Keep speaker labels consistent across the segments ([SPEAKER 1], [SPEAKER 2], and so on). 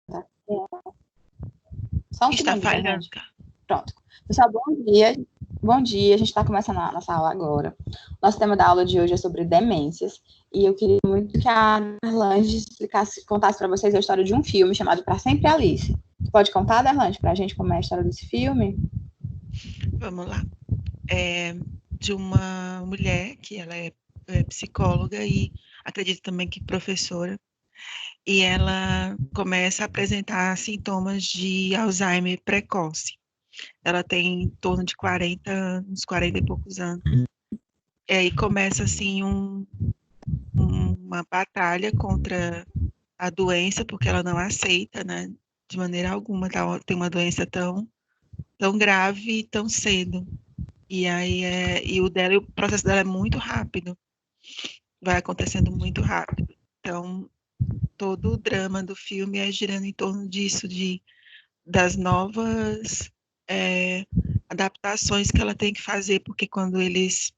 [SPEAKER 1] tá. Só um
[SPEAKER 2] Está
[SPEAKER 1] segundo,
[SPEAKER 2] falhando,
[SPEAKER 1] Bernardo.
[SPEAKER 2] cara.
[SPEAKER 1] Pronto. Pessoal, bom dia. Bom dia, a gente está começando a nossa aula agora. Nosso tema da aula de hoje é sobre demências, e eu queria muito que a Darlange contasse para vocês a história de um filme chamado Para Sempre Alice. Pode contar, Darlange, para a gente como é a história desse filme?
[SPEAKER 2] Vamos lá. É de uma mulher que ela é psicóloga e acredito também que professora, e ela começa a apresentar sintomas de Alzheimer precoce. Ela tem em torno de 40 anos, 40 e poucos anos. E aí começa, assim, uma batalha contra a doença, porque ela não aceita, né, de maneira alguma, tem uma doença tão grave e tão cedo. E aí o processo dela é muito rápido, vai acontecendo muito rápido. Então, todo o drama do filme é girando em torno disso, das novas adaptações que ela tem que fazer, porque quando eles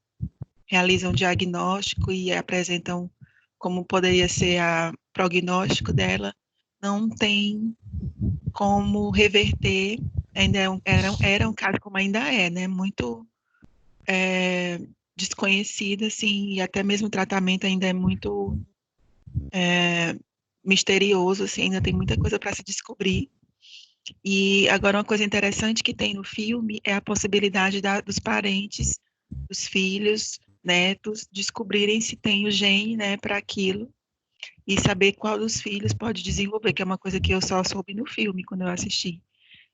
[SPEAKER 2] realizam o diagnóstico e apresentam como poderia ser o prognóstico dela, não tem como reverter, ainda era um caso como ainda é, né, muito desconhecido, assim, e até mesmo o tratamento ainda é muito misterioso, assim, ainda tem muita coisa para se descobrir. E agora uma coisa interessante que tem no filme é a possibilidade dos parentes, dos filhos, netos, descobrirem se tem o gene, né, para aquilo e saber qual dos filhos pode desenvolver, que é uma coisa que eu só soube no filme quando eu assisti.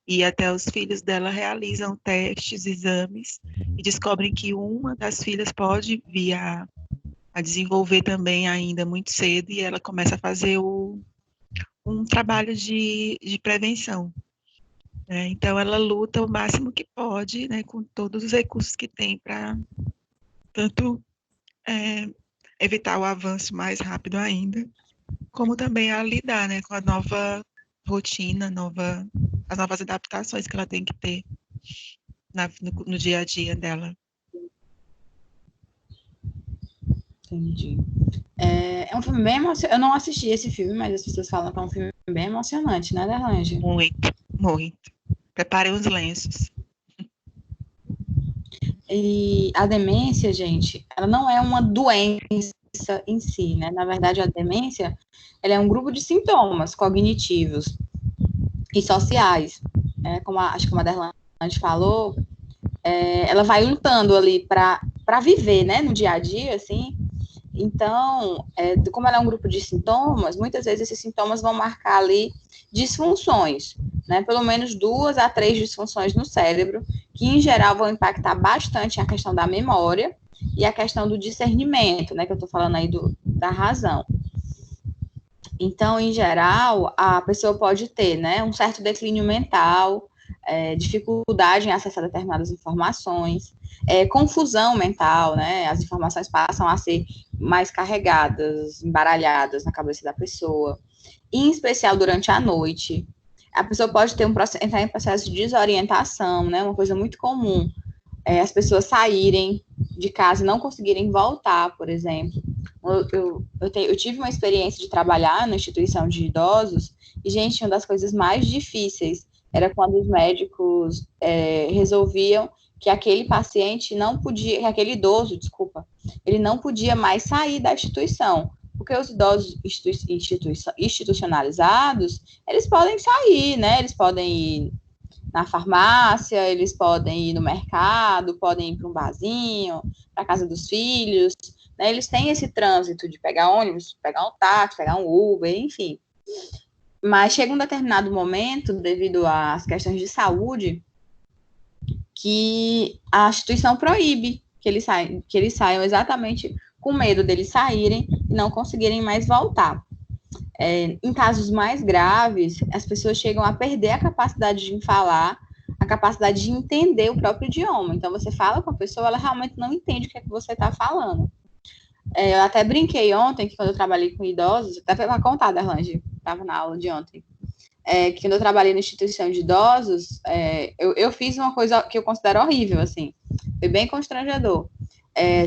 [SPEAKER 2] E até os filhos dela realizam testes, exames e descobrem que uma das filhas pode vir a desenvolver também ainda muito cedo e ela começa a fazer um trabalho de prevenção. Então, ela luta o máximo que pode, né, com todos os recursos que tem para tanto evitar o avanço mais rápido ainda, como também a lidar, né, com a nova rotina, as novas adaptações que ela tem que ter no dia a dia dela.
[SPEAKER 1] Entendi. É um filme bem emocionante. Eu não assisti esse filme, mas as pessoas falam que é um filme bem emocionante, né, Darlange?
[SPEAKER 2] Muito, muito. Preparem os lenços.
[SPEAKER 1] E a demência, gente, ela não é uma doença em si, né? Na verdade, a demência, ela é um grupo de sintomas cognitivos e sociais, né? Acho que a Darlange falou, ela vai lutando ali para viver, né, no dia a dia, assim. Então, como ela é um grupo de sintomas, muitas vezes esses sintomas vão marcar ali disfunções, né? Pelo menos 2 a 3 disfunções no cérebro, que em geral vão impactar bastante a questão da memória e a questão do discernimento, né? Que eu estou falando aí da razão. Então, em geral, a pessoa pode ter, né, um certo declínio mental, dificuldade em acessar determinadas informações, confusão mental, né? As informações passam a ser mais carregadas, embaralhadas na cabeça da pessoa, em especial durante a noite. A pessoa pode ter entrar em processo de desorientação, né? Uma coisa muito comum. As pessoas saírem de casa e não conseguirem voltar, por exemplo. Eu tive uma experiência de trabalhar na instituição de idosos e, gente, uma das coisas mais difíceis era quando os médicos resolviam que aquele paciente não podia, que aquele idoso, desculpa, ele não podia mais sair da instituição, porque os idosos institucionalizados, eles podem sair, né? Eles podem ir na farmácia, eles podem ir no mercado, podem ir para um barzinho, para a casa dos filhos, né? Eles têm esse trânsito de pegar ônibus, pegar um táxi, pegar um Uber, enfim. Mas chega um determinado momento, devido às questões de saúde, que a instituição proíbe que eles saiam exatamente com medo deles saírem e não conseguirem mais voltar. Em casos mais graves, as pessoas chegam a perder a capacidade de falar, a capacidade de entender o próprio idioma. Então, você fala com a pessoa, ela realmente não entende o que é que você está falando. Eu até brinquei ontem, que quando eu trabalhei com idosos, até foi uma contada, Arlange, estava na aula de ontem, que quando eu trabalhei na instituição de idosos, eu fiz uma coisa que eu considero horrível, assim, foi bem constrangedor.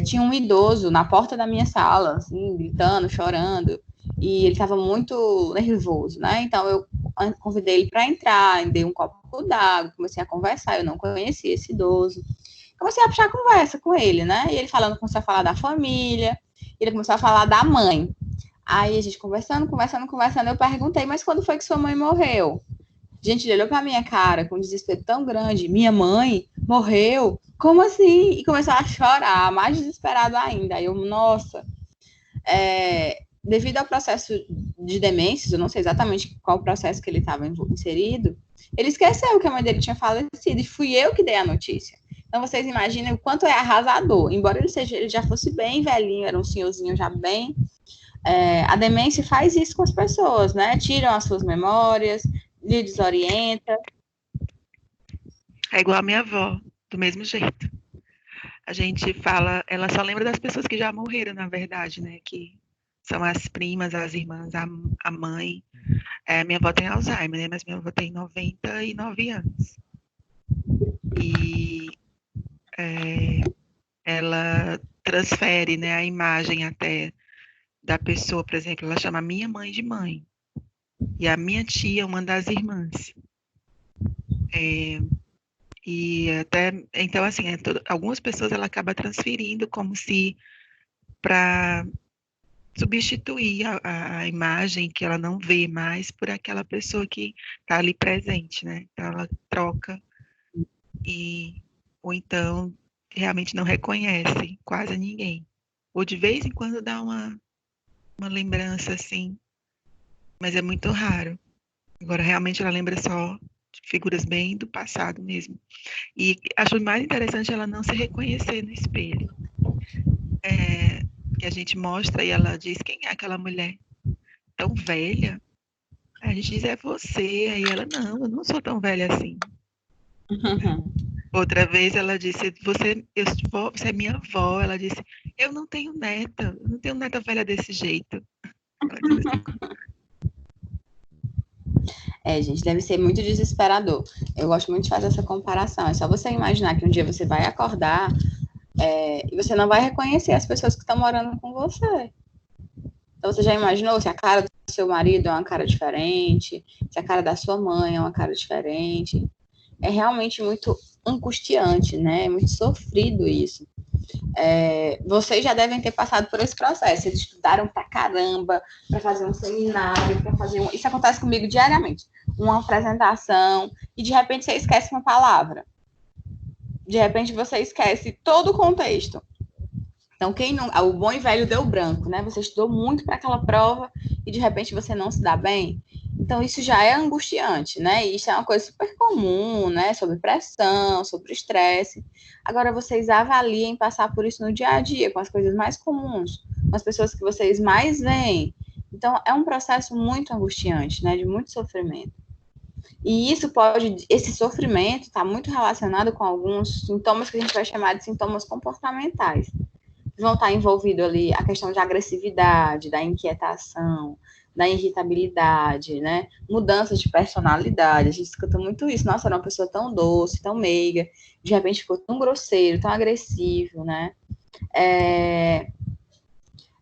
[SPEAKER 1] Tinha um idoso na porta da minha sala, assim, gritando, chorando, e ele estava muito nervoso, né? Então, eu convidei ele para entrar, dei um copo d'água, comecei a conversar, eu não conhecia esse idoso. Comecei a puxar conversa com ele, né? E ele falando, começou a falar da família, ele começou a falar da mãe. Aí a gente conversando, eu perguntei, mas quando foi que sua mãe morreu? Gente, ele olhou pra minha cara com um desespero tão grande. Minha mãe morreu? Como assim? E começou a chorar, mais desesperado ainda. Aí eu, nossa, devido ao processo de demências, eu não sei exatamente qual processo que ele estava inserido, ele esqueceu que a mãe dele tinha falecido e fui eu que dei a notícia. Então vocês imaginem o quanto é arrasador. Embora ele já fosse bem velhinho, era um senhorzinho já bem. A demência faz isso com as pessoas, né? Tiram as suas memórias, lhe desorienta.
[SPEAKER 2] É igual a minha avó, do mesmo jeito. A gente fala, ela só lembra das pessoas que já morreram, na verdade, né? Que são as primas, as irmãs, a mãe. Minha avó tem Alzheimer, né? Mas minha avó tem 99 anos. E ela transfere, né, a imagem até da pessoa, por exemplo, ela chama minha mãe de mãe. E a minha tia, uma das irmãs. E até, então, assim, algumas pessoas ela acaba transferindo como se para substituir a imagem que ela não vê mais por aquela pessoa que está ali presente, né? Então ela troca ou então realmente não reconhece quase ninguém. Ou de vez em quando dá uma lembrança assim, mas é muito raro. Agora realmente ela lembra só de figuras bem do passado mesmo. E acho mais interessante ela não se reconhecer no espelho. Que a gente mostra e ela diz, quem é aquela mulher tão velha? A gente diz, é você. Aí ela, não, eu não sou tão velha assim. Outra vez ela disse, você é minha avó. Ela disse, eu não tenho neta velha desse jeito. Ela disse assim.
[SPEAKER 1] Gente, deve ser muito desesperador. Eu gosto muito de fazer essa comparação. É só você imaginar que um dia você vai acordar e você não vai reconhecer as pessoas que estão morando com você. Então, você já imaginou se a cara do seu marido é uma cara diferente, se a cara da sua mãe é uma cara diferente? É realmente muito angustiante, né? É muito sofrido isso. Vocês já devem ter passado por esse processo. Eles estudaram pra caramba para fazer um seminário, para fazer Isso acontece comigo diariamente. Uma apresentação, e de repente você esquece uma palavra. De repente você esquece todo o contexto. Então, o bom e velho deu branco, né? Você estudou muito para aquela prova e de repente você não se dá bem. Então, isso já é angustiante, né? E isso é uma coisa super comum, né? Sobre pressão, sobre estresse. Agora, vocês avaliem passar por isso no dia a dia, com as coisas mais comuns, com as pessoas que vocês mais veem. Então, é um processo muito angustiante, né? De muito sofrimento. E esse sofrimento está muito relacionado com alguns sintomas que a gente vai chamar de sintomas comportamentais. Vão estar envolvidos ali a questão de agressividade, da inquietação, da irritabilidade, né? Mudanças de personalidade. A gente escuta muito isso. Nossa, era uma pessoa tão doce, tão meiga, de repente ficou tão grosseiro, tão agressivo, né?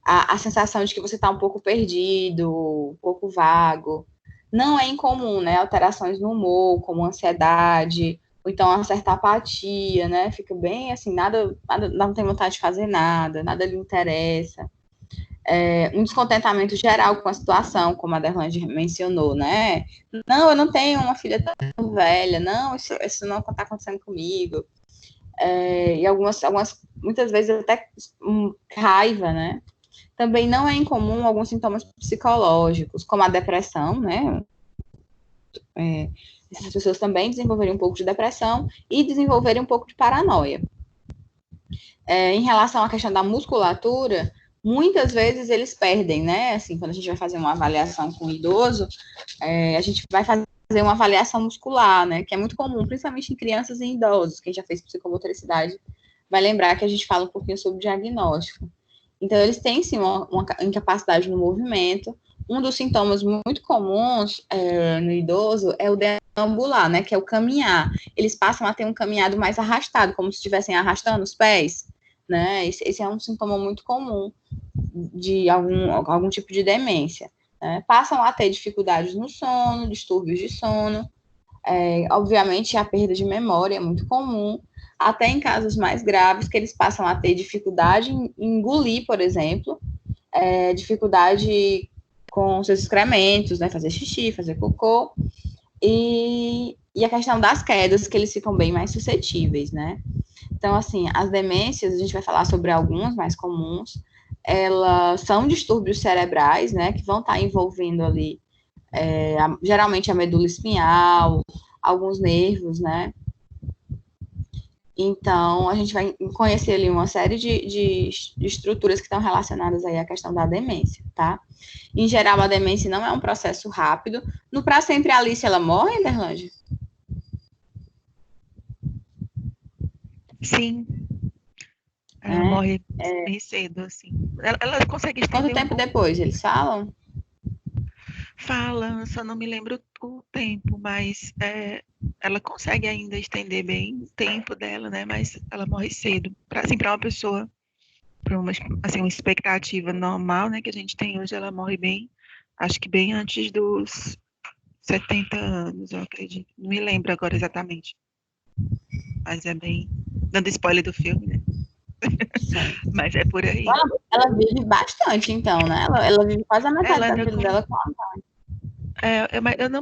[SPEAKER 1] A sensação de que você está um pouco perdido, um pouco vago. Não é incomum, né? Alterações no humor, como ansiedade, ou então uma certa apatia, né? Fica bem assim, nada não tem vontade de fazer nada lhe interessa. Um descontentamento geral com a situação, como a Derlange mencionou, né? Não, eu não tenho uma filha tão velha, não, isso não está acontecendo comigo. E muitas vezes até raiva, né? Também não é incomum alguns sintomas psicológicos, como a depressão, né? Essas pessoas também desenvolverem um pouco de depressão e desenvolverem um pouco de paranoia. Em relação à questão da musculatura, muitas vezes eles perdem, né? Assim, quando a gente vai fazer uma avaliação com o idoso, a gente vai fazer uma avaliação muscular, né? Que é muito comum, principalmente em crianças e idosos. Quem já fez psicomotricidade vai lembrar que a gente fala um pouquinho sobre o diagnóstico. Então, eles têm, sim, uma incapacidade no movimento. Um dos sintomas muito comuns no idoso é o deambular, né? Que é o caminhar. Eles passam a ter um caminhado mais arrastado, como se estivessem arrastando os pés, né? Esse é um sintoma muito comum de algum tipo de demência. né? Passam a ter dificuldades no sono, distúrbios de sono, obviamente a perda de memória é muito comum, até em casos mais graves, que eles passam a ter dificuldade em engolir, por exemplo, dificuldade com seus excrementos, né, fazer xixi, fazer cocô, e a questão das quedas, que eles ficam bem mais suscetíveis, né? Então, assim, as demências, a gente vai falar sobre algumas mais comuns, elas são distúrbios cerebrais, né, que vão estar envolvendo ali, geralmente a medula espinhal, alguns nervos, né? Então, a gente vai conhecer ali uma série de estruturas que estão relacionadas aí à questão da demência, tá? Em geral, a demência não é um processo rápido. No Pra Sempre Alice, ela morre, Interlândia?
[SPEAKER 2] Sim. Ela morre bem cedo, assim. Ela consegue estender
[SPEAKER 1] Quanto tempo depois, eles falam?
[SPEAKER 2] Fala, só não me lembro o tempo, mas ela consegue ainda estender bem o tempo dela, né? Mas ela morre cedo. Para uma pessoa, para uma expectativa normal, né, que a gente tem hoje, ela morre bem, acho que bem antes dos 70 anos, eu acredito. Não me lembro agora exatamente. Mas é bem... Dando spoiler do filme, né? Mas é por aí.
[SPEAKER 1] Ela vive bastante, então, né? Ela vive quase a metade da vida dela com a mãe.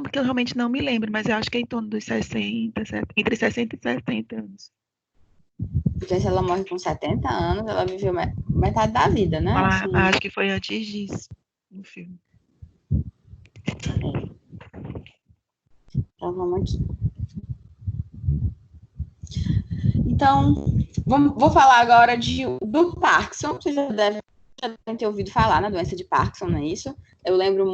[SPEAKER 2] Porque eu realmente não me lembro, mas eu acho que é em torno dos 60, entre 60 e 70 anos.
[SPEAKER 1] Porque se ela morre com 70 anos, ela viveu metade da vida, né?
[SPEAKER 2] Assim. Acho que foi antes disso, no filme.
[SPEAKER 1] Então, vamos aqui. Então, vou falar agora do Parkinson. Você já deve ter ouvido falar na doença de Parkinson, não é isso? Eu lembro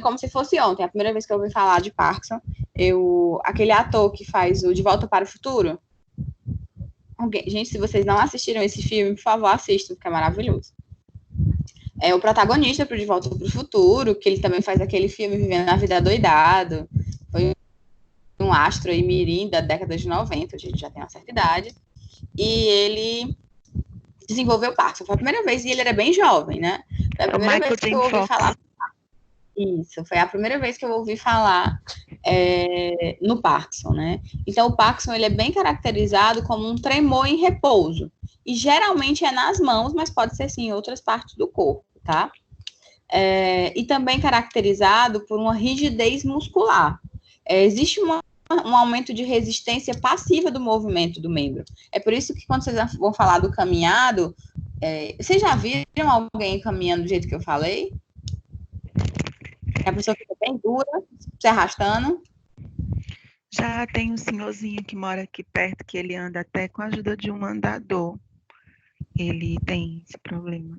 [SPEAKER 1] como se fosse ontem, a primeira vez que eu ouvi falar de Parkinson, aquele ator que faz o De Volta para o Futuro. Gente, se vocês não assistiram esse filme, por favor, assistam, porque é maravilhoso. É o protagonista pro De Volta para o Futuro, que ele também faz aquele filme Vivendo a Vida Doidado. Foi um astro aí mirim da década de 90, a gente já tem uma certa idade. E ele desenvolveu Parkinson. Foi a primeira vez, e ele era bem jovem, né? Foi a primeira vez que eu ouvi falar. Isso, foi a primeira vez que eu ouvi falar no Parkinson, né? Então, o Parkinson, ele é bem caracterizado como um tremor em repouso. E geralmente é nas mãos, mas pode ser, sim, em outras partes do corpo, tá? E também caracterizado por uma rigidez muscular. Existe um aumento de resistência passiva do movimento do membro. É por isso que quando vocês vão falar do caminhado, vocês já viram alguém caminhando do jeito que eu falei? A pessoa fica bem dura, se arrastando.
[SPEAKER 2] Já tem um senhorzinho que mora aqui perto, que ele anda até com a ajuda de um andador. Ele tem esse problema.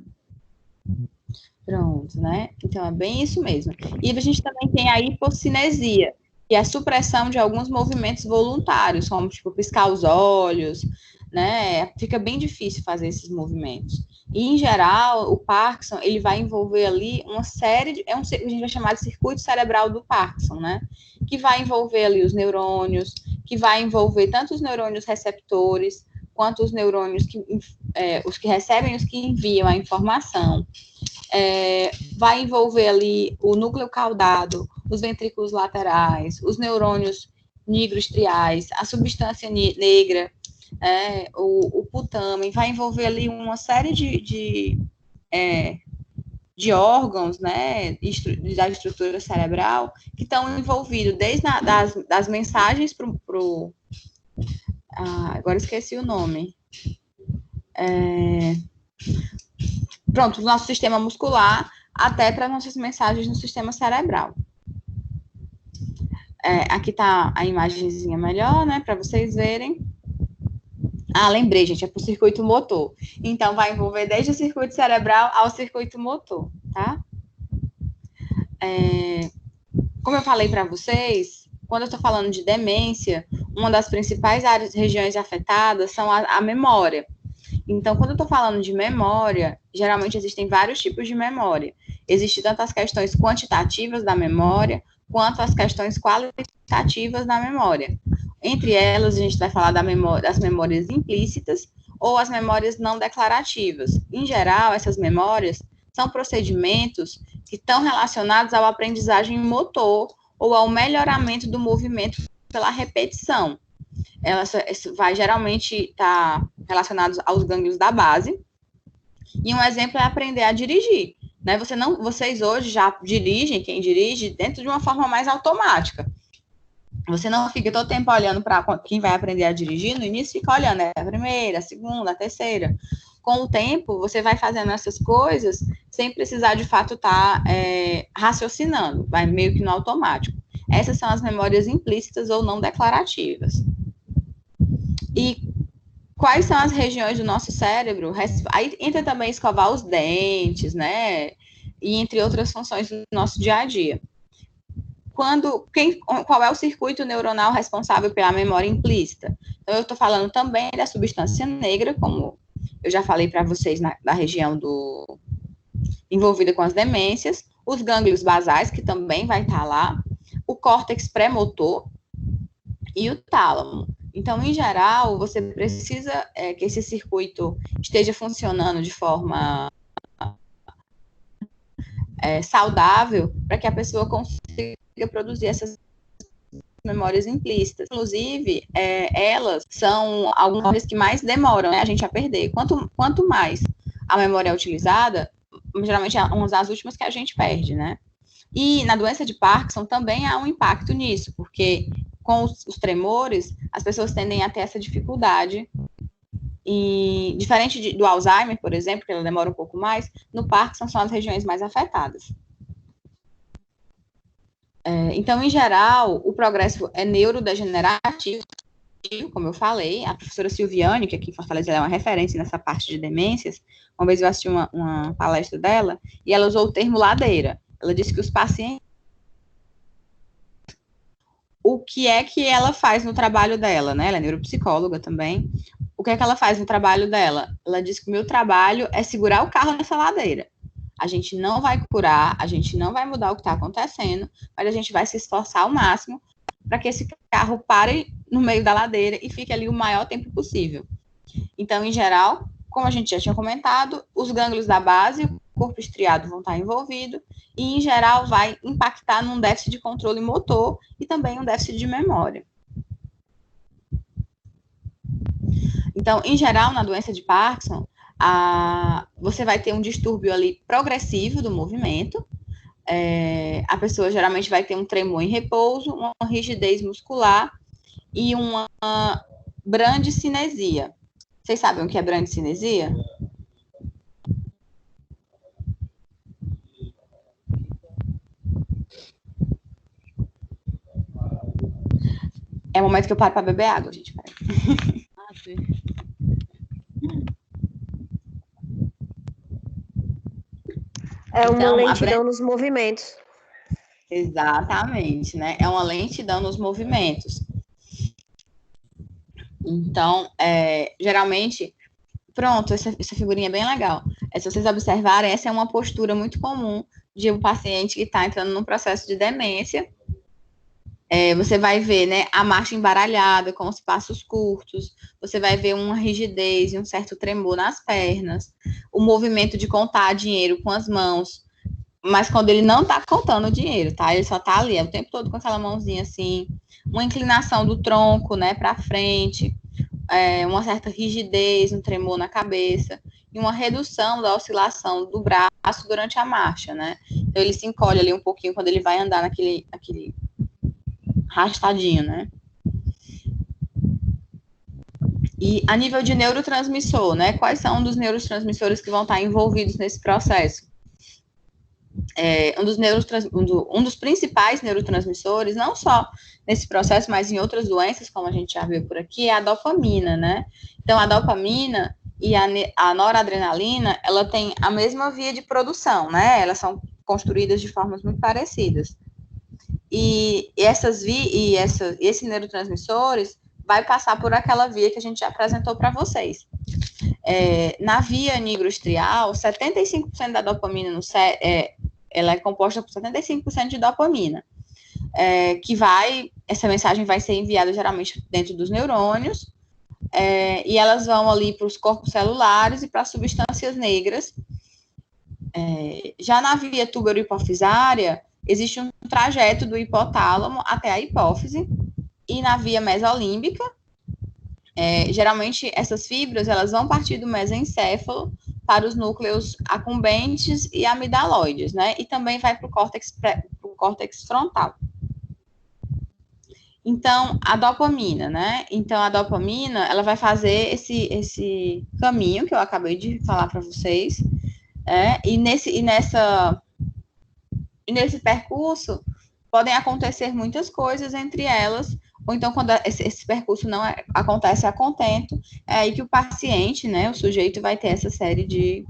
[SPEAKER 1] Pronto, né? Então, é bem isso mesmo. E a gente também tem a hipocinesia, que é a supressão de alguns movimentos voluntários, como, tipo, piscar os olhos, né? Fica bem difícil fazer esses movimentos. E, em geral, o Parkinson, ele vai envolver ali uma série de... a gente vai chamar de circuito cerebral do Parkinson, né? Que vai envolver ali os neurônios, que vai envolver tanto os neurônios receptores, quanto os neurônios os que recebem e os que enviam a informação. Vai envolver ali o núcleo caudado, os ventrículos laterais, os neurônios nigrostriais, a substância negra, o putamen, vai envolver ali uma série de órgãos, né, da estrutura cerebral, que estão envolvidos desde das mensagens agora esqueci o nome. Pronto, do nosso sistema muscular até para nossas mensagens no sistema cerebral. Aqui está a imagenzinha melhor, né, para vocês verem. Lembrei, gente, é para o circuito motor. Então, vai envolver desde o circuito cerebral ao circuito motor, tá? Como eu falei para vocês, quando eu estou falando de demência, uma das principais regiões afetadas são a memória. Então, quando eu estou falando de memória, geralmente existem vários tipos de memória. Existem tanto as questões quantitativas da memória, quanto as questões qualitativas da memória. Entre elas, a gente vai falar das memórias implícitas ou as memórias não declarativas. Em geral, essas memórias são procedimentos que estão relacionados ao aprendizagem motor ou ao melhoramento do movimento pela repetição. Isso vai geralmente estar relacionado aos gânglios da base. E um exemplo é aprender a dirigir. Né? Vocês hoje já dirigem, quem dirige, dentro de uma forma mais automática. Você não fica todo tempo olhando para quem vai aprender a dirigir, no início fica olhando a primeira, a segunda, a terceira. Com o tempo, você vai fazendo essas coisas sem precisar, de fato, estar raciocinando, vai meio que no automático. Essas são as memórias implícitas ou não declarativas. E quais são as regiões do nosso cérebro? Aí entra também escovar os dentes, né? E entre outras funções do nosso dia a dia. Qual é o circuito neuronal responsável pela memória implícita? Então, eu estou falando também da substância negra, como eu já falei para vocês da região envolvida com as demências, os gânglios basais, que também vai estar lá, o córtex pré-motor e o tálamo. Então, em geral, você precisa que esse circuito esteja funcionando de forma saudável para que a pessoa consiga produzir essas memórias implícitas. Inclusive, elas são algumas que mais demoram, né, a gente a perder. Quanto mais a memória é utilizada, geralmente é uma das últimas que a gente perde, né? E na doença de Parkinson também há um impacto nisso, porque com os tremores, as pessoas tendem a ter essa dificuldade. E, diferente do Alzheimer, por exemplo, que ela demora um pouco mais, no Parkinson são as regiões mais afetadas. Então, em geral, o progresso é neurodegenerativo, como eu falei. A professora Silviane, que aqui em Fortaleza é uma referência nessa parte de demências, uma vez eu assisti uma palestra dela, e ela usou o termo ladeira. Ela disse que os pacientes... O que é que ela faz no trabalho dela, né? Ela é neuropsicóloga também. O que é que ela faz no trabalho dela? Ela diz que o meu trabalho é segurar o carro nessa ladeira. A gente não vai curar, a gente não vai mudar o que está acontecendo, mas a gente vai se esforçar ao máximo para que esse carro pare no meio da ladeira e fique ali o maior tempo possível. Então, em geral, como a gente já tinha comentado, os gânglios da base, o corpo estriado vão estar envolvidos e, em geral, vai impactar num déficit de controle motor e também um déficit de memória. Então, em geral, na doença de Parkinson, você vai ter um distúrbio ali progressivo do movimento. A pessoa geralmente vai ter um tremor em repouso, uma rigidez muscular e uma brandicinesia. Vocês sabem o que é brandicinesia? É o momento que eu paro para beber água, gente.
[SPEAKER 3] É uma lentidão nos movimentos.
[SPEAKER 1] Exatamente, né? É uma lentidão nos movimentos. Então, geralmente, pronto, essa figurinha é bem legal. Se vocês observarem, essa é uma postura muito comum de um paciente que está entrando num processo de demência. Você vai ver, né, a marcha embaralhada, com os passos curtos, você vai ver uma rigidez e um certo tremor nas pernas, o movimento de contar dinheiro com as mãos, mas quando ele não está contando o dinheiro, tá? Ele só está ali, o tempo todo com aquela mãozinha assim, uma inclinação do tronco, né, para frente, uma certa rigidez, um tremor na cabeça, e uma redução da oscilação do braço durante a marcha, né? Então, ele se encolhe ali um pouquinho quando ele vai andar naquele arrastadinho, né? E a nível de neurotransmissor, né? Quais são os neurotransmissores que vão estar envolvidos nesse processo? Um dos principais neurotransmissores, não só nesse processo, mas em outras doenças, como a gente já viu por aqui, é a dopamina, né? Então, a dopamina e a noradrenalina, ela tem a mesma via de produção, né? Elas são construídas de formas muito parecidas. E esses neurotransmissores vai passar por aquela via que a gente já apresentou para vocês. Na via nigrostrial, 75% da dopamina no cérebro, ela é composta por 75% de dopamina, essa mensagem vai ser enviada geralmente dentro dos neurônios, e elas vão ali para os corpos celulares e para as substâncias negras, Já na via túbero-hipofisária, existe um trajeto do hipotálamo até a hipófise, e na via mesolímbica, geralmente essas fibras elas vão partir do mesencéfalo para os núcleos acumbentes e amidaloides, né? E também vai para o córtex frontal. Então, a dopamina, né? Então, a dopamina, ela vai fazer esse caminho que eu acabei de falar para vocês, e nesse percurso podem acontecer muitas coisas, entre elas, ou então quando esse percurso não acontece a contento, é aí que o paciente, né, o sujeito vai ter essa série de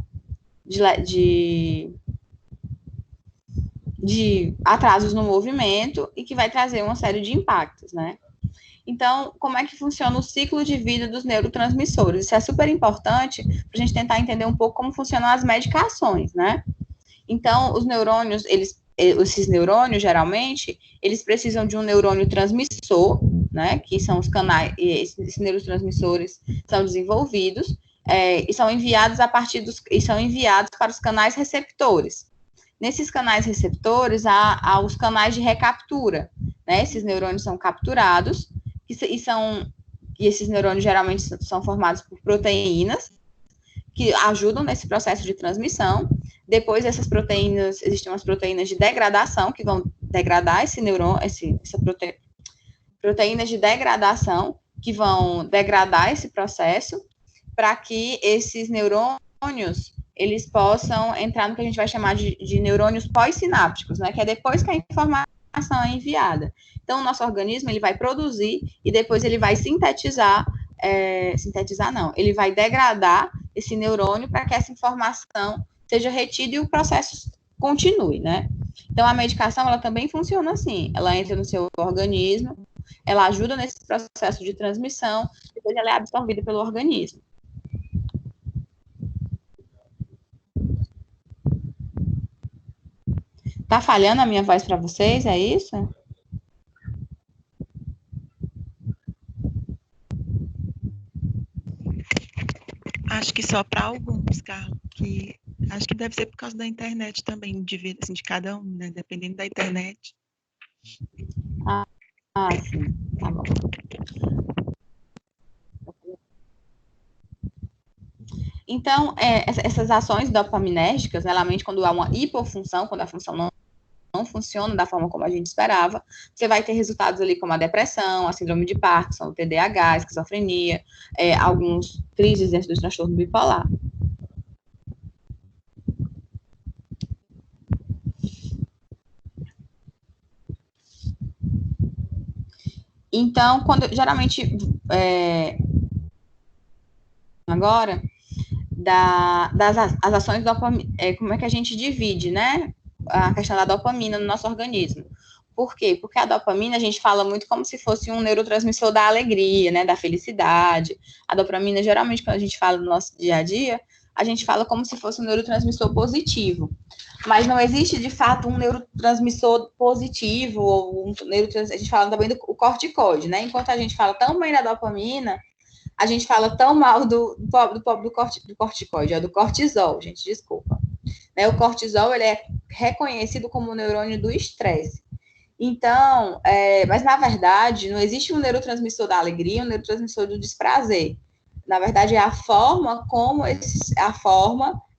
[SPEAKER 1] atrasos no movimento e que vai trazer uma série de impactos, né? Então, como é que funciona o ciclo de vida dos neurotransmissores? Isso é super importante para a gente tentar entender um pouco como funcionam as medicações, né? Então, os neurônios, esses neurônios, geralmente, eles precisam de um neurônio transmissor, né? Que são os canais, e esses neurotransmissores são desenvolvidos e são enviados são enviados para os canais receptores. Nesses canais receptores, há os canais de recaptura, né? Esses neurônios são capturados, e esses neurônios geralmente são formados por proteínas, que ajudam nesse processo de transmissão. Depois, essas proteínas, existem umas proteínas de degradação, que vão degradar esse neurônio, proteínas de degradação, que vão degradar esse processo, para que esses neurônios eles possam entrar no que a gente vai chamar de neurônios pós-sinápticos, né? Que é depois que a informação é enviada. Então, o nosso organismo, ele vai produzir e depois ele vai ele vai degradar esse neurônio para que essa informação seja retida e o processo continue, né? Então, a medicação, ela também funciona assim. Ela entra no seu organismo, ela ajuda nesse processo de transmissão, depois ela é absorvida pelo organismo. Tá falhando a minha voz para vocês, é isso?
[SPEAKER 2] Acho que só para alguns, Carlos, que acho que deve ser por causa da internet também, de cada um, né? Dependendo da internet.
[SPEAKER 1] Sim, tá bom. Então, essas ações dopaminérgicas, realmente, quando há uma hipofunção, quando a função não funciona da forma como a gente esperava, você vai ter resultados ali como a depressão, a síndrome de Parkinson, o TDAH, a esquizofrenia, alguns crises dentro do transtorno bipolar. Então, geralmente, agora, as ações como é que a gente divide, né? A questão da dopamina no nosso organismo. Por quê? Porque a dopamina a gente fala muito como se fosse um neurotransmissor da alegria, né? Da felicidade. A dopamina, geralmente, quando a gente fala no nosso dia a dia, a gente fala como se fosse um neurotransmissor positivo. Mas não existe, de fato, um neurotransmissor positivo, ou a gente fala também do corticoide, né? Enquanto a gente fala tão bem da dopamina, a gente fala tão mal do corticoide, do cortisol, gente, desculpa. O cortisol, ele é reconhecido como o neurônio do estresse. Então, mas na verdade, não existe um neurotransmissor da alegria, um neurotransmissor do desprazer. Na verdade, é a forma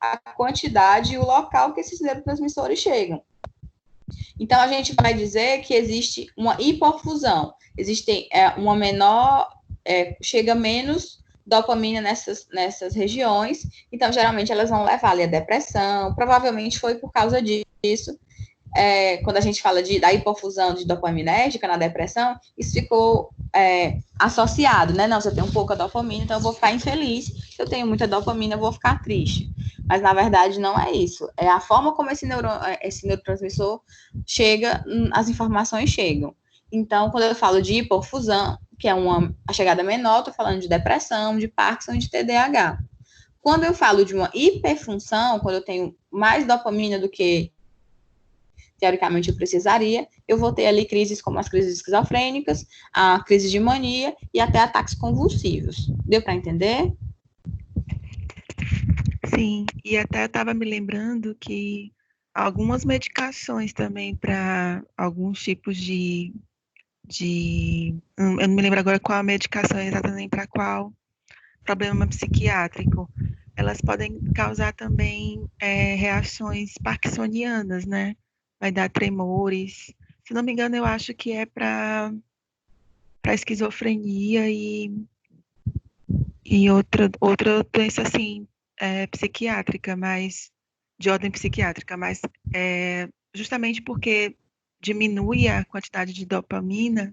[SPEAKER 1] a quantidade e o local que esses neurotransmissores chegam. Então, a gente vai dizer que existe uma hipofusão, existe uma menor, chega menos dopamina nessas regiões, então, geralmente, elas vão levar ali a depressão, provavelmente foi por causa disso, quando a gente fala da hipofusão de dopaminérgica na depressão, isso ficou associado, né? Não, se eu tenho pouca dopamina, então eu vou ficar infeliz, se eu tenho muita dopamina, eu vou ficar triste. Mas, na verdade, não é isso. É a forma como esse neurotransmissor chega, as informações chegam. Então, quando eu falo de hipofusão, que é a chegada menor, estou falando de depressão, de Parkinson e de TDAH. Quando eu falo de uma hiperfunção, quando eu tenho mais dopamina do que teoricamente eu precisaria, eu vou ter ali crises como as crises esquizofrênicas, a crise de mania e até ataques convulsivos. Deu para entender?
[SPEAKER 2] Sim, e até estava me lembrando que algumas medicações também para alguns tipos eu não me lembro agora qual a medicação exatamente para qual problema psiquiátrico, elas podem causar também reações parkinsonianas, né? Vai dar tremores. Se não me engano, eu acho que é para esquizofrenia e outra doença assim, psiquiátrica, mas de ordem psiquiátrica, mas justamente porque diminui a quantidade de dopamina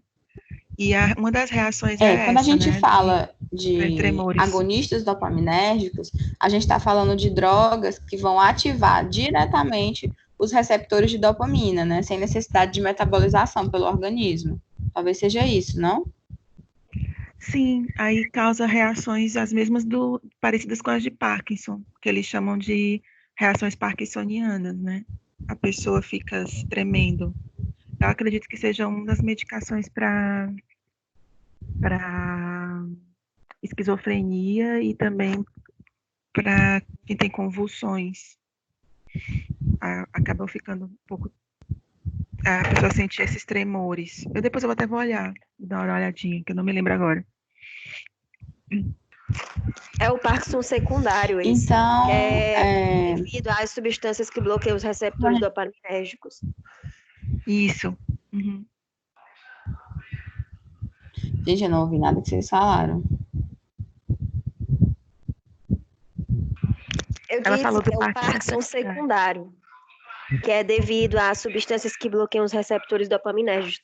[SPEAKER 2] e uma das reações é
[SPEAKER 1] Quando a
[SPEAKER 2] essa,
[SPEAKER 1] gente
[SPEAKER 2] né?
[SPEAKER 1] fala de
[SPEAKER 2] Tremores.
[SPEAKER 1] agonistas dopaminérgicos, a gente está falando de drogas que vão ativar diretamente os receptores de dopamina, né? Sem necessidade de metabolização pelo organismo. Talvez seja isso, não?
[SPEAKER 2] Sim, aí causa reações as mesmas parecidas com as de Parkinson, que eles chamam de reações parkinsonianas, né? A pessoa fica se tremendo. Eu acredito que seja uma das medicações para esquizofrenia e também para quem tem convulsões. Acabam ficando um pouco. A pessoa sente esses tremores. Depois eu até vou olhar, dar uma olhadinha, que eu não me lembro agora.
[SPEAKER 3] É o Parkinson secundário, esse.
[SPEAKER 1] Então,
[SPEAKER 3] que é devido às substâncias que bloqueiam os receptores dopaminérgicos.
[SPEAKER 2] Isso. Uhum.
[SPEAKER 1] Gente, eu não ouvi nada que vocês falaram.
[SPEAKER 3] Eu disse que é o Parkinson secundário, que é devido às substâncias que bloqueiam os receptores dopaminérgicos,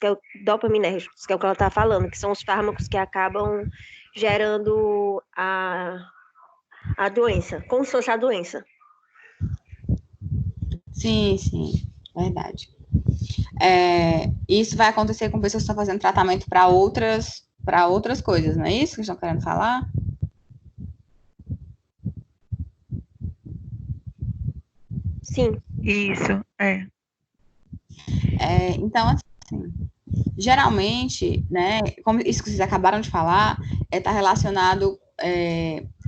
[SPEAKER 3] que é o que ela está falando, que são os fármacos que acabam gerando a doença, como se fosse a doença.
[SPEAKER 1] Sim, verdade. Isso vai acontecer com pessoas que estão fazendo tratamento para outras coisas, não é isso que estão querendo falar?
[SPEAKER 3] Sim.
[SPEAKER 2] Isso,
[SPEAKER 1] Então, assim, geralmente, né, como isso que vocês acabaram de falar, está relacionado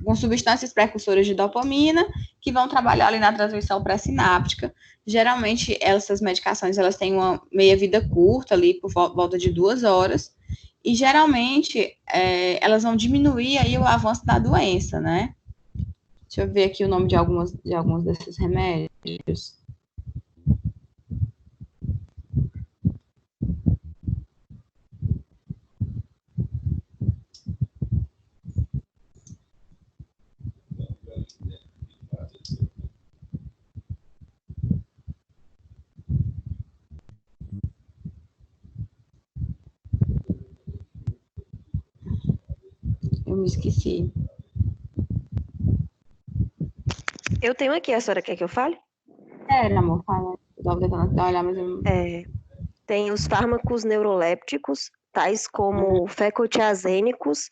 [SPEAKER 1] com substâncias precursoras de dopamina que vão trabalhar ali na transmissão pré-sináptica. Geralmente, essas medicações elas têm uma meia-vida curta, ali por volta de 2 horas, e geralmente elas vão diminuir aí o avanço da doença, né? Deixa eu ver aqui o nome de alguns desses remédios. Eu me esqueci.
[SPEAKER 3] Eu tenho aqui, a senhora quer que eu fale?
[SPEAKER 1] Amor, fala. Eu tava tentando olhar, mas eu...
[SPEAKER 3] Tem os fármacos neurolépticos, tais como fecotiazênicos,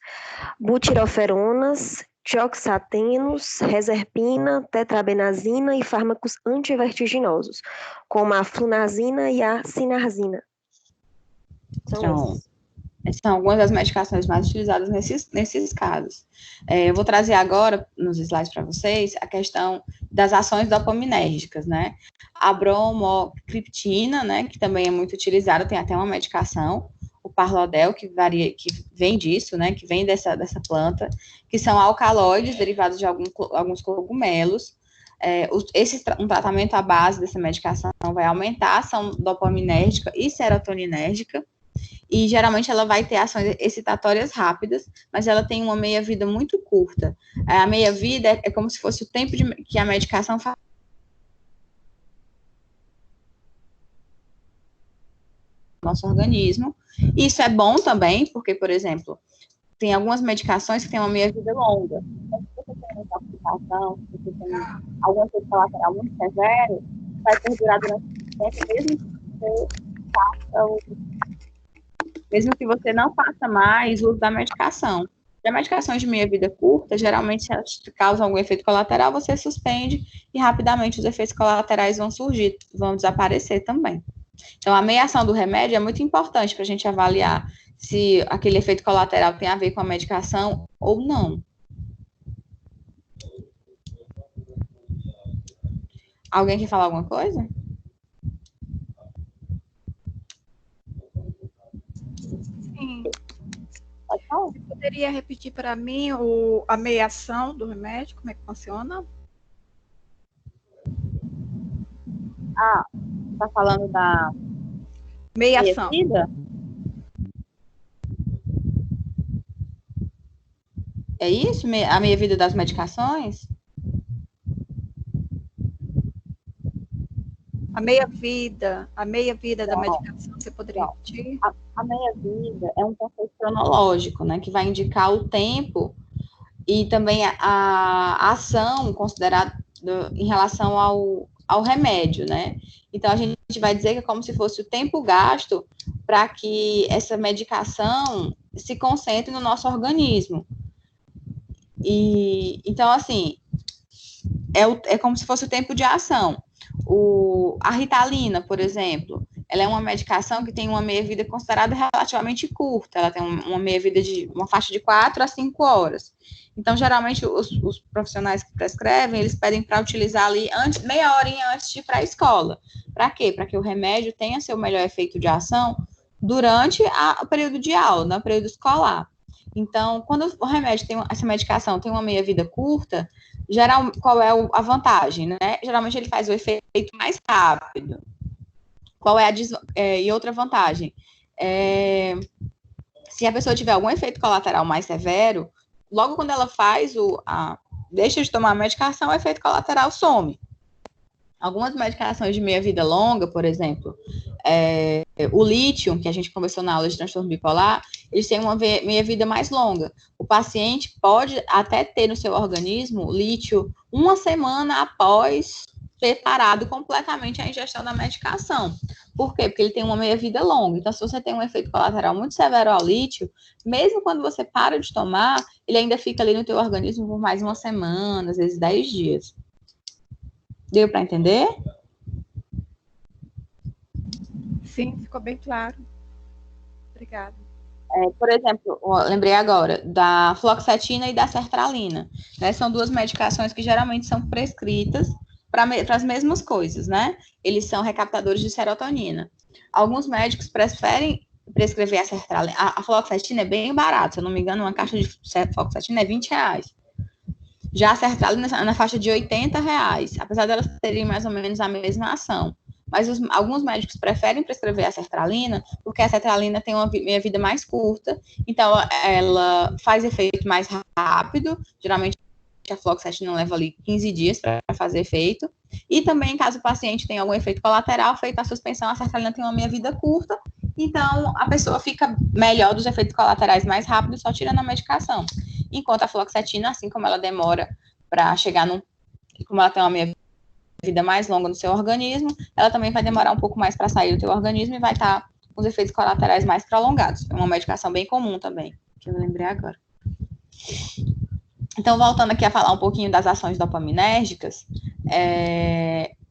[SPEAKER 3] butiroferonas, tioxatenos, reserpina, tetrabenazina e fármacos antivertiginosos, como a flunazina e a sinarzina.
[SPEAKER 1] São algumas das medicações mais utilizadas nesses casos. Eu vou trazer agora, nos slides para vocês, a questão das ações dopaminérgicas, né? A bromocriptina, né, que também é muito utilizada, tem até uma medicação, o Parlodel, que vem disso, né, que vem dessa planta, que são alcaloides derivados de alguns cogumelos. Um tratamento à base dessa medicação vai aumentar a ação dopaminérgica e serotoninérgica, e geralmente ela vai ter ações excitatórias rápidas, mas ela tem uma meia-vida muito curta. A meia-vida é como se fosse o tempo que a medicação faz no nosso organismo. Isso é bom também, porque, por exemplo, tem algumas medicações que têm uma meia-vida longa. Então, se você tem uma intoxicação, se você tem algum efeito colateral muito severo, vai perdurar durante muito tempo, mesmo que você não faça mais uso da medicação. E a medicação de meia-vida curta, geralmente, se ela causa algum efeito colateral, você suspende e rapidamente os efeitos colaterais vão surgir, vão desaparecer também. Então, a meia-ação do remédio é muito importante para a gente avaliar se aquele efeito colateral tem a ver com a medicação ou não. Alguém quer falar alguma coisa?
[SPEAKER 4] Sim.
[SPEAKER 1] Pode falar.
[SPEAKER 4] Você poderia repetir para mim a meiação do remédio, como é que funciona?
[SPEAKER 1] Tá falando da
[SPEAKER 4] Meiação.
[SPEAKER 1] meia-vida? É isso? A meia-vida das medicações?
[SPEAKER 4] A meia-vida da
[SPEAKER 1] Não,
[SPEAKER 4] medicação, você poderia
[SPEAKER 1] não.
[SPEAKER 4] repetir?
[SPEAKER 1] A meia-vida é um conceito cronológico, né, que vai indicar o tempo e também a ação considerada em relação ao remédio, né? Então, a gente vai dizer que é como se fosse o tempo gasto para que essa medicação se concentre no nosso organismo. E, então, assim, é como se fosse o tempo de ação. A Ritalina, por exemplo, ela é uma medicação que tem uma meia-vida considerada relativamente curta, ela tem uma meia-vida de uma faixa de 4 a 5 horas. Então, geralmente, os profissionais que prescrevem, eles pedem para utilizar ali meia horinha antes de ir para a escola. Para quê? Para que o remédio tenha seu melhor efeito de ação durante o período de aula, no período escolar. Então, quando o remédio essa medicação tem uma meia-vida curta, qual é a vantagem, né? Geralmente ele faz o efeito mais rápido. Qual é e outra vantagem? Se a pessoa tiver algum efeito colateral mais severo, logo quando ela deixa de tomar a medicação, o efeito colateral some. Algumas medicações de meia-vida longa, por exemplo, o lítio, que a gente conversou na aula de transtorno bipolar, eles têm uma meia-vida mais longa. O paciente pode até ter no seu organismo lítio uma semana após ter parado completamente a ingestão da medicação. Por quê? Porque ele tem uma meia-vida longa. Então, se você tem um efeito colateral muito severo ao lítio, mesmo quando você para de tomar, ele ainda fica ali no teu organismo por mais uma semana, às vezes 10 dias. Deu para entender?
[SPEAKER 4] Sim, ficou bem claro. Obrigada.
[SPEAKER 1] Por exemplo, lembrei agora da fluoxetina e da sertralina, né? São duas medicações que geralmente são prescritas para as mesmas coisas, né? Eles são recaptadores de serotonina. Alguns médicos preferem prescrever a sertralina. A fluoxetina é bem barata, se eu não me engano, uma caixa de fluoxetina é R$20. Já a sertralina é na faixa de R$80, apesar delas terem mais ou menos a mesma ação. Mas alguns médicos preferem prescrever a sertralina porque a sertralina tem uma meia-vida mais curta, então ela faz efeito mais rápido, geralmente a fluoxetina leva ali 15 dias para fazer efeito, e também caso o paciente tenha algum efeito colateral, feita a suspensão, a sertralina tem uma meia-vida curta, então a pessoa fica melhor dos efeitos colaterais mais rápido, só tirando a medicação. Enquanto a fluoxetina, assim como ela demora para chegar como ela tem uma meia-vida mais longa no seu organismo, ela também vai demorar um pouco mais para sair do teu organismo e vai estar com os efeitos colaterais mais prolongados. É uma medicação bem comum também, que eu lembrei agora. Então, voltando aqui a falar um pouquinho das ações dopaminérgicas,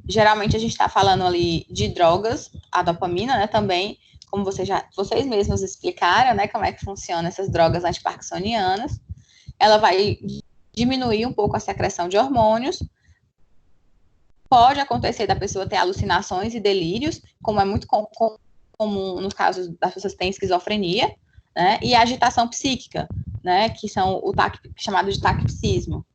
[SPEAKER 1] geralmente a gente está falando ali de drogas, a dopamina, né, também, como vocês mesmos explicaram, né, como é que funcionam essas drogas antiparkinsonianas. Ela vai diminuir um pouco a secreção de hormônios. Pode acontecer da pessoa ter alucinações e delírios, como é muito comum nos casos das pessoas que têm esquizofrenia, né? E a agitação psíquica, né? Que são o chamado de taquipsismo.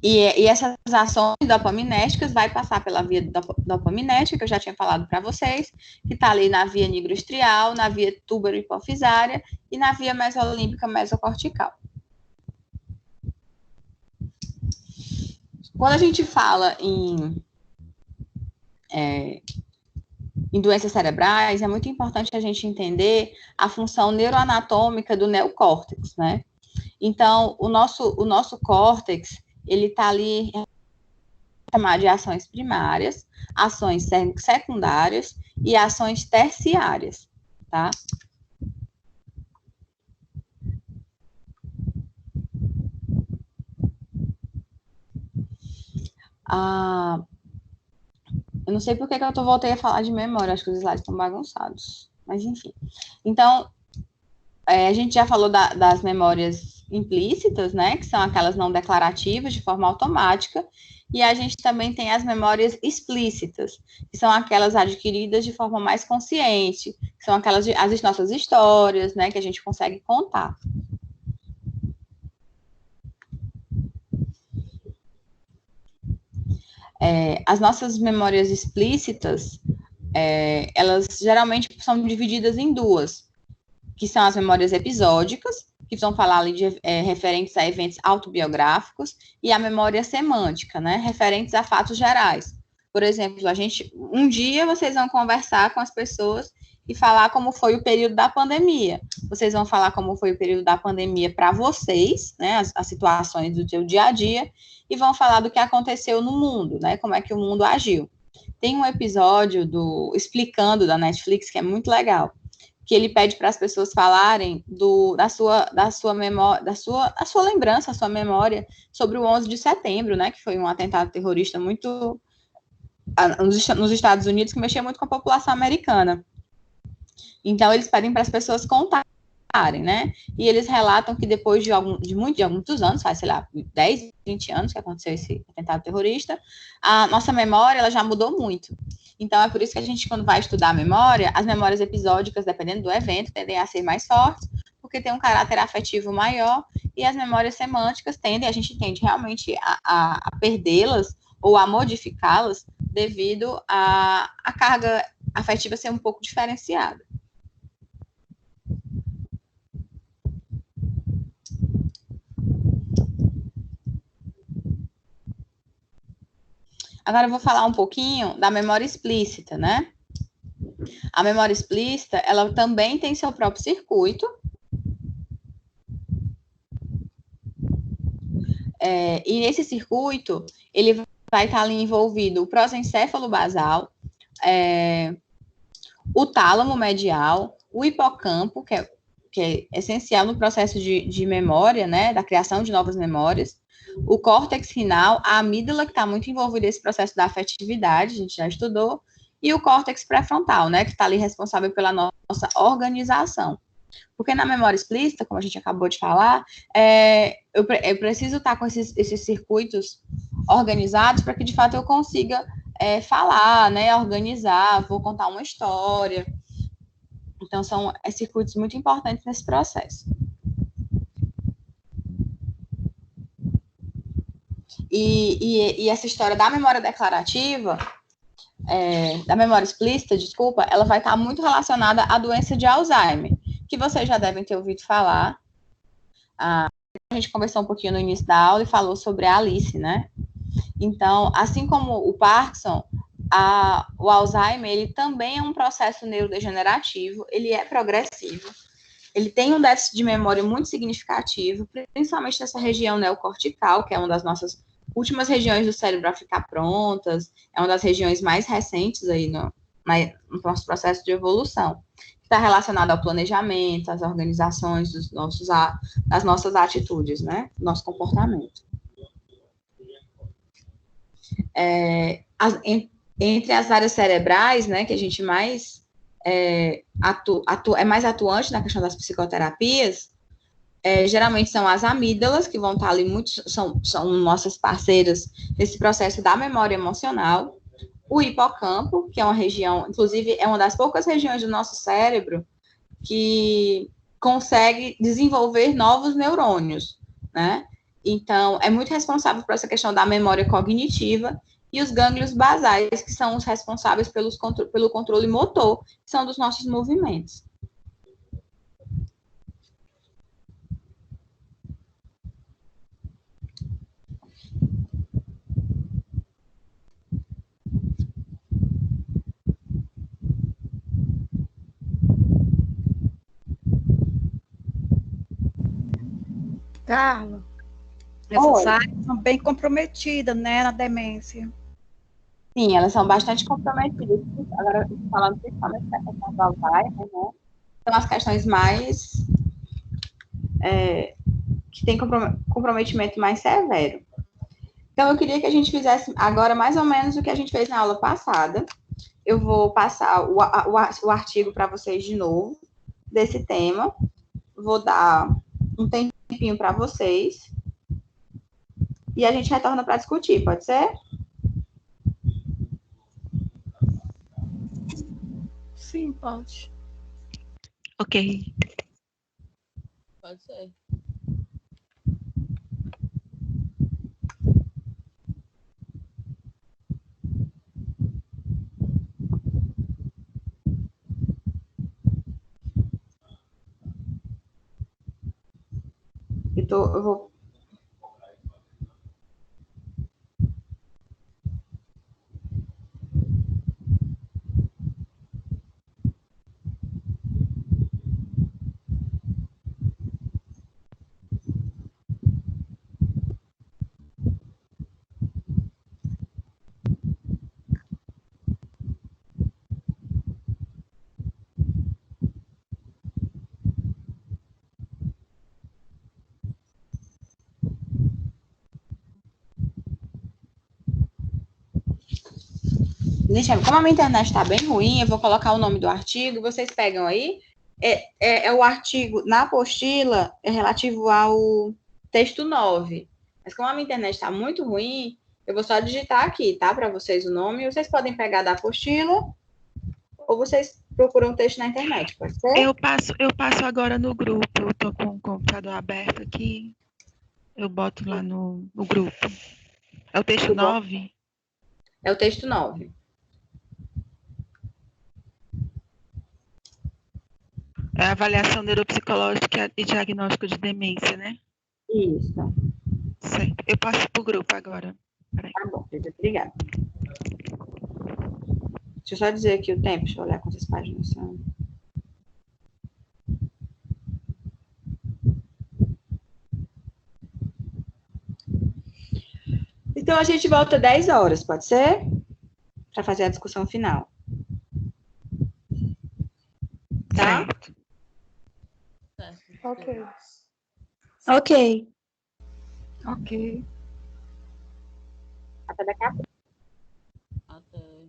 [SPEAKER 1] E essas ações dopaminérgicas vai passar pela via dopaminética, que eu já tinha falado para vocês, que está ali na via nigrostrial, na via túbero-hipofisária e na via mesolímbica mesocortical. Quando a gente fala em doenças cerebrais, é muito importante a gente entender a função neuroanatômica do neocórtex, né? Então, o nosso córtex, ele está ali chamado de ações primárias, ações secundárias e ações terciárias, tá? Eu não sei por que eu voltei a falar de memória, acho que os slides estão bagunçados, mas enfim. Então, a gente já falou das memórias implícitas, né, que são aquelas não declarativas de forma automática, e a gente também tem as memórias explícitas, que são aquelas adquiridas de forma mais consciente, que são aquelas as nossas histórias, né, que a gente consegue contar. As nossas memórias explícitas, elas geralmente são divididas em duas, que são as memórias episódicas, que vão falar ali de referentes a eventos autobiográficos, e a memória semântica, né, referentes a fatos gerais. Por exemplo, um dia vocês vão conversar com as pessoas e falar como foi o período da pandemia. Vocês vão falar como foi o período da pandemia para vocês, né, as situações do seu dia a dia, e vão falar do que aconteceu no mundo, né, como é que o mundo agiu. Tem um episódio do Explicando da Netflix que é muito legal, que ele pede para as pessoas falarem da sua memória, da sua lembrança, a sua memória sobre o 11 de setembro, né, que foi um atentado terrorista muito nos Estados Unidos, que mexia muito com a população americana. Então, eles pedem para as pessoas contarem, né? E eles relatam que depois de muitos anos, sei lá, 10, 20 anos que aconteceu esse atentado terrorista, a nossa memória ela já mudou muito. Então, é por isso que a gente, quando vai estudar a memória, as memórias episódicas, dependendo do evento, tendem a ser mais fortes, porque tem um caráter afetivo maior, e as memórias semânticas a gente tende realmente a perdê-las ou a modificá-las devido à carga afetiva ser um pouco diferenciada. Agora eu vou falar um pouquinho da memória explícita, né? A memória explícita, ela também tem seu próprio circuito. E nesse circuito, ele vai estar ali envolvido o prosencéfalo basal, o tálamo medial, o hipocampo, que é essencial no processo de memória, né? Da criação de novas memórias, o córtex rinal, a amígdala, que está muito envolvida nesse processo da afetividade, a gente já estudou, e o córtex pré-frontal, né, que está ali responsável pela nossa organização. Porque na memória explícita, como a gente acabou de falar, eu preciso estar com esses circuitos organizados para que, de fato, eu consiga falar, né, organizar, vou contar uma história. Então, são circuitos muito importantes nesse processo. E essa história da memória declarativa, da memória explícita, desculpa, ela vai estar muito relacionada à doença de Alzheimer, que vocês já devem ter ouvido falar. A gente conversou um pouquinho no início da aula e falou sobre a Alice, né? Então, assim como o Parkinson, o Alzheimer, ele também é um processo neurodegenerativo, ele é progressivo, ele tem um déficit de memória muito significativo, principalmente nessa região neocortical, que é uma das nossas últimas regiões do cérebro a ficar prontas, é uma das regiões mais recentes aí no nosso processo de evolução, que está relacionado ao planejamento, às organizações das nossas atitudes, né, do nosso comportamento. Entre as áreas cerebrais, né, que a gente mais é mais atuante na questão das psicoterapias, geralmente são as amígdalas, que vão estar ali são nossas parceiras nesse processo da memória emocional, o hipocampo, que é uma região, inclusive, é uma das poucas regiões do nosso cérebro que consegue desenvolver novos neurônios, né? Então, é muito responsável por essa questão da memória cognitiva, e os gânglios basais, que são os responsáveis pelo controle motor, que são dos nossos movimentos.
[SPEAKER 4] Carla, essas áreas são bem comprometidas, né, na demência.
[SPEAKER 1] Sim, elas são bastante comprometidas. Agora, falando principalmente da questão do Alzheimer, né, são as questões mais que tem comprometimento mais severo. Então, eu queria que a gente fizesse agora mais ou menos o que a gente fez na aula passada. Eu vou passar o artigo para vocês de novo, desse tema. vou dar um tempinho para vocês e a gente retorna para discutir, pode ser?
[SPEAKER 4] Sim, pode.
[SPEAKER 2] Ok.
[SPEAKER 5] Pode ser.
[SPEAKER 1] Eu vou. Gente, como a minha internet está bem ruim, eu vou colocar o nome do artigo, vocês pegam aí. É o artigo na apostila é relativo ao texto 9. Mas como a minha internet está muito ruim, eu vou só digitar aqui, tá? Para vocês o nome. Vocês podem pegar da apostila ou vocês procuram o texto na internet, pode ser?
[SPEAKER 2] Eu passo agora no grupo. Eu tô com o computador aberto aqui. Eu boto lá no grupo. É o texto 9?
[SPEAKER 1] É o texto 9.
[SPEAKER 2] É a avaliação neuropsicológica e diagnóstico de demência, né?
[SPEAKER 1] Isso.
[SPEAKER 2] Certo. Eu passo pro grupo agora. Peraí.
[SPEAKER 1] Tá bom, obrigada. Deixa eu só dizer aqui o tempo, deixa eu olhar quantas páginas são. Então, a gente volta 10 horas, pode ser? Para fazer a discussão final. Tá?
[SPEAKER 2] Certo.
[SPEAKER 3] Ok.
[SPEAKER 4] Ok. Ok.
[SPEAKER 1] Até daqui a pouco.
[SPEAKER 5] Até.